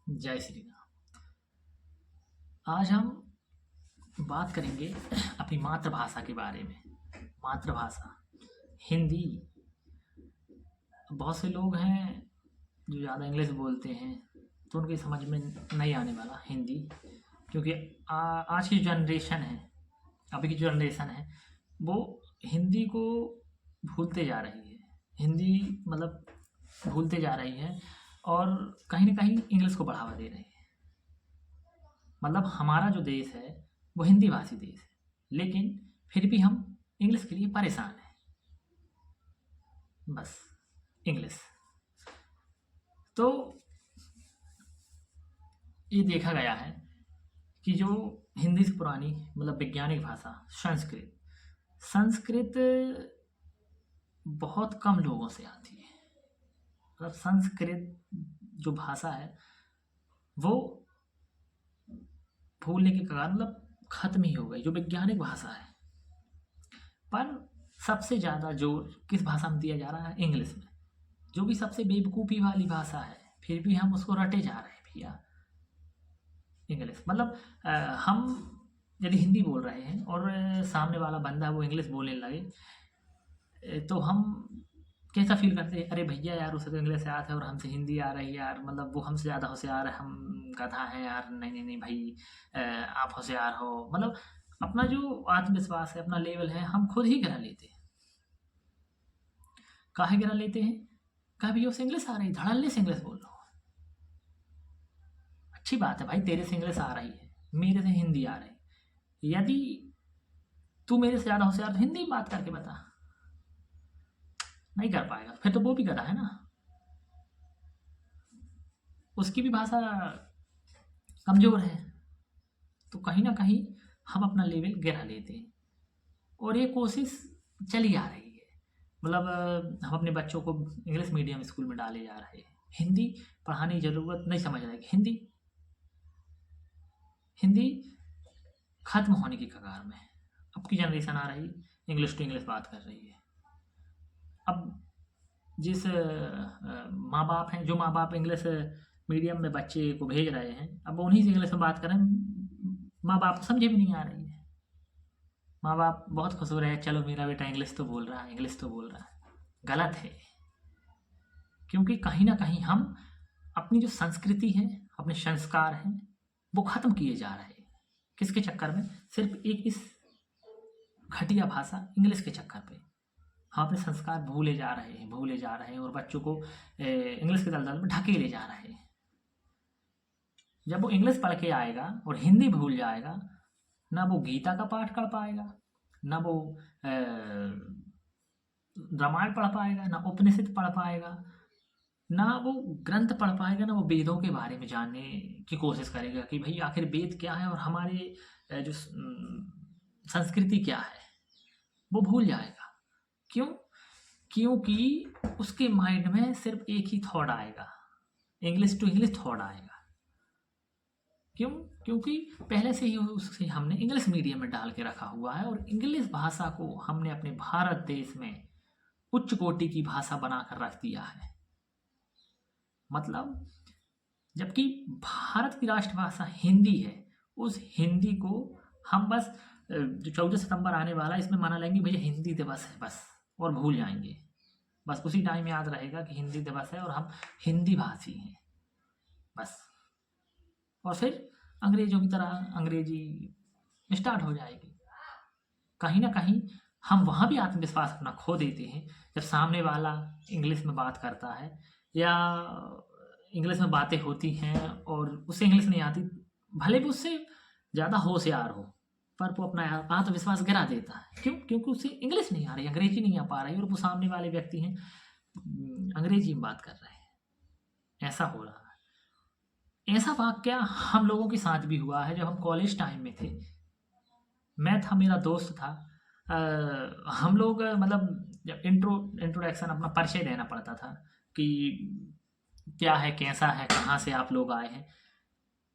जय श्री राम। आज हम बात करेंगे अपनी मातृभाषा के बारे में। मातृभाषा हिंदी। बहुत से लोग हैं जो ज़्यादा इंग्लिश बोलते हैं तो उनकी समझ में नहीं आने वाला हिंदी, क्योंकि आज की जनरेशन है, अभी की जो जनरेशन है वो हिंदी को भूलते जा रही है। हिंदी मतलब भूलते जा रही है और कहीं ना कहीं इंग्लिश को बढ़ावा दे रही है। मतलब हमारा जो देश है वो हिंदी भाषी देश है, लेकिन फिर भी हम इंग्लिश के लिए परेशान हैं। बस इंग्लिश। तो ये देखा गया है कि जो हिंदी से पुरानी मतलब वैज्ञानिक भाषा संस्कृत, संस्कृत बहुत कम लोगों से आती है। मतलब संस्कृत जो भाषा है वो भूलने के कारण मतलब खत्म ही हो गई, जो वैज्ञानिक भाषा है। पर सबसे ज़्यादा जोर किस भाषा में दिया जा रहा है? इंग्लिश में, जो कि सबसे बेवकूफ़ी वाली भाषा है, फिर भी हम उसको रटे जा रहे हैं भैया। इंग्लिश मतलब हम यदि हिंदी बोल रहे हैं और सामने वाला बंदा वो इंग्लिश बोलने लगे तो हम कैसा फील करते हैं? अरे भैया यार, उसे तो इंग्लिश आता है और हमसे हिंदी आ रही है यार, मतलब वो हमसे ज़्यादा होशियार है, हम गधा हैं यार। नहीं नहीं नहीं भाई, आप होशियार हो। मतलब अपना जो आत्मविश्वास है, अपना लेवल है, हम खुद ही गिरा लेते हैं। काहे गिरा लेते हैं? कभी उसे इंग्लिश आ रही, धड़ल्ले से इंग्लिश बोल रहा हूँ। अच्छी बात है भाई, तेरे से इंग्लिश आ रही है, मेरे से हिंदी आ रही है। यदि तू मेरे से ज़्यादा होशियार तो हिंदी में बात करके बता। नहीं कर पाएगा, फिर तो वो भी गधा है ना, उसकी भी भाषा कमज़ोर है। तो कहीं ना कहीं हम अपना लेवल गिरा लेते हैं और ये कोशिश चली आ रही है। मतलब हम अपने बच्चों को इंग्लिश मीडियम स्कूल में डाले जा रहे हैं, हिंदी पढ़ाने की ज़रूरत नहीं समझ रहे कि हिंदी हिंदी खत्म होने की कगार में है। अब की जनरेशन आ रही, इंग्लिश टू इंग्लिश बात कर रही है। अब जिस माँ बाप हैं, जो माँ बाप इंग्लिश मीडियम में बच्चे को भेज रहे हैं, अब उन्हीं से इंग्लिश में बात करें, माँ बाप को समझे भी नहीं आ रही है। माँ बाप बहुत खुश हो रहे हैं, चलो मेरा बेटा इंग्लिश तो बोल रहा है, इंग्लिश तो बोल रहा है। गलत है, क्योंकि कहीं ना कहीं हम अपनी जो संस्कृति है, अपने संस्कार हैं, वो ख़त्म किए जा रहे हैं। किसके चक्कर में? सिर्फ एक इस घटिया भाषा इंग्लिश के चक्कर पे हम अपने संस्कार भूले जा रहे हैं और बच्चों को इंग्लिश के दलदल में ढकेले जा रहे हैं। जब वो इंग्लिश पढ़ के आएगा और हिंदी भूल जाएगा, ना वो गीता का पाठ कर पाएगा, ना वो रामायण पढ़ पाएगा, ना उपनिषद पढ़ पाएगा, ना वो ग्रंथ पढ़ पाएगा, ना वो वेदों के बारे में जानने की कोशिश करेगा कि भाई आखिर वेद क्या है और हमारे जो संस्कृति क्या है, वो भूल जाएगा। क्यों? क्योंकि उसके माइंड में सिर्फ एक ही थॉट आएगा, इंग्लिश टू इंग्लिश थॉट आएगा। क्यों? क्योंकि पहले से ही उसे हमने इंग्लिश मीडियम में डाल के रखा हुआ है और इंग्लिश भाषा को हमने अपने भारत देश में उच्च कोटि की भाषा बनाकर रख दिया है। मतलब जबकि भारत की राष्ट्रभाषा हिंदी है, उस हिंदी को हम बस जो 14 सितंबर आने वाला है इसमें मना लेंगे भैया हिंदी दिवस है बस, और भूल जाएंगे। बस उसी टाइम याद रहेगा कि हिंदी दिवस है और हम हिंदी भाषी हैं बस। और फिर अंग्रेजों की तरह अंग्रेजी स्टार्ट हो जाएगी। कहीं ना कहीं हम वहाँ भी आत्मविश्वास अपना खो देते हैं जब सामने वाला इंग्लिश में बात करता है या इंग्लिश में बातें होती हैं और उसे इंग्लिश नहीं आती, भले भी उससे ज़्यादा होशियार हो, पर वो अपना आत्मविश्वास गिरा देता है। क्यों? क्योंकि उसे इंग्लिश नहीं आ रही, अंग्रेजी नहीं आ पा रही, और वो सामने वाले व्यक्ति हैं अंग्रेजी में बात कर रहे हैं। ऐसा हो रहा है। ऐसा वाकया हम लोगों के साथ भी हुआ है जब हम कॉलेज टाइम में थे। मैं था, मेरा दोस्त था, हम लोग मतलब जब इंट्रोडक्शन अपना परिचय देना पड़ता था कि क्या है, कैसा है, कहाँ से आप लोग आए हैं।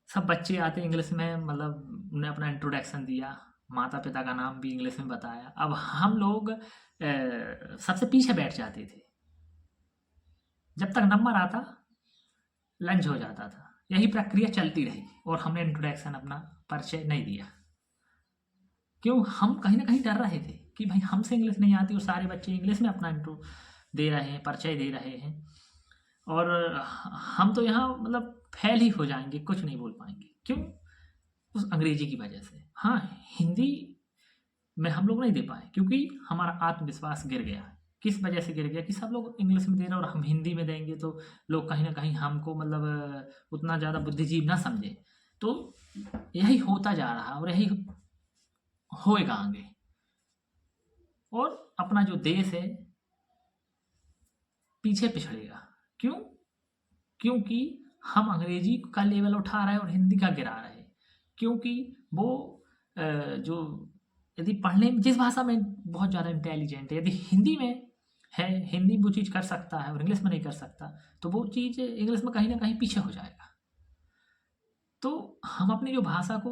सब बच्चे आते इंग्लिश में, मतलब उन्हें अपना इंट्रोडक्शन दिया, माता पिता का नाम भी इंग्लिश में बताया। अब हम लोग सबसे पीछे बैठ जाते थे, जब तक नंबर आता लंच हो जाता था यही प्रक्रिया चलती रहेगी। और हमने इंट्रोडक्शन अपना परिचय नहीं दिया, क्यों? हम कहीं ना कहीं डर रहे थे कि भाई हमसे इंग्लिश नहीं आती और सारे बच्चे इंग्लिश में अपना इंट्रो दे रहे हैं, परिचय दे रहे हैं, और हम तो यहाँ मतलब फेल ही हो जाएंगे, कुछ नहीं बोल पाएंगे। क्यों? उस अंग्रेजी की वजह से। हाँ, हिंदी में हम लोग नहीं दे पाए क्योंकि हमारा आत्मविश्वास गिर गया। किस वजह से गिर गया? कि सब लोग इंग्लिश में दे रहे हैं और हम हिंदी में देंगे तो लोग कहीं ना कहीं हमको मतलब उतना ज़्यादा बुद्धिजीव ना समझे। तो यही होता जा रहा और यही होएगा आगे। और अपना जो देश है पीछे पिछड़ेगा। क्यों? क्योंकि हम अंग्रेजी का लेवल उठा रहे हैं और हिंदी का गिरा रहे हैं। क्योंकि वो जो यदि पढ़ने में जिस भाषा में बहुत ज़्यादा इंटेलिजेंट है, यदि हिंदी में है, हिंदी वो चीज़ कर सकता है और इंग्लिश में नहीं कर सकता, तो वो चीज़ इंग्लिश में कहीं ना कहीं पीछे हो जाएगा। तो हम अपनी जो भाषा को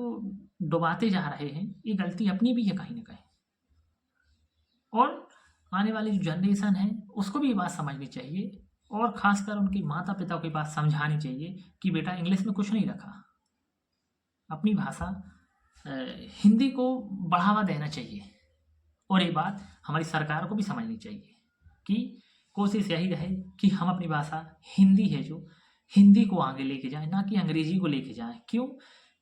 डुबाते जा रहे हैं, ये गलती अपनी भी है कहीं ना कहीं। और आने वाली जो जनरेशन है उसको भी ये बात समझनी चाहिए, और ख़ासकर उनके माता पिता को ये बात समझानी चाहिए कि बेटा इंग्लिश में कुछ नहीं रखा, अपनी भाषा हिंदी को बढ़ावा देना चाहिए। और ये बात हमारी सरकार को भी समझनी चाहिए कि कोशिश यही रहे कि हम अपनी भाषा हिंदी है जो हिंदी को आगे लेके जाएं, ना कि अंग्रेजी को लेके जाएं। क्यों?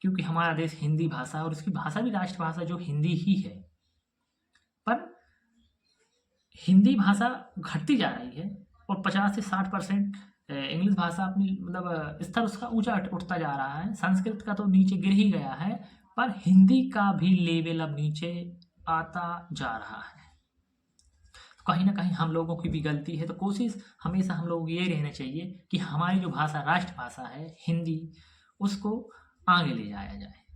क्योंकि हमारा देश हिंदी भाषा और उसकी भाषा भी राष्ट्रभाषा जो हिंदी ही है, पर हिंदी भाषा घटती जा रही है और 50 से 60% इंग्लिश भाषा अपनी मतलब स्तर उसका ऊंचा उठता जा रहा है। संस्कृत का तो नीचे गिर ही गया है, पर हिंदी का भी लेवल अब नीचे आता जा रहा है। कहीं ना कहीं हम लोगों की भी गलती है। तो कोशिश हमेशा हम लोग ये रहना चाहिए कि हमारी जो भाषा राष्ट्रभाषा है हिंदी, उसको आगे ले जाया जाए।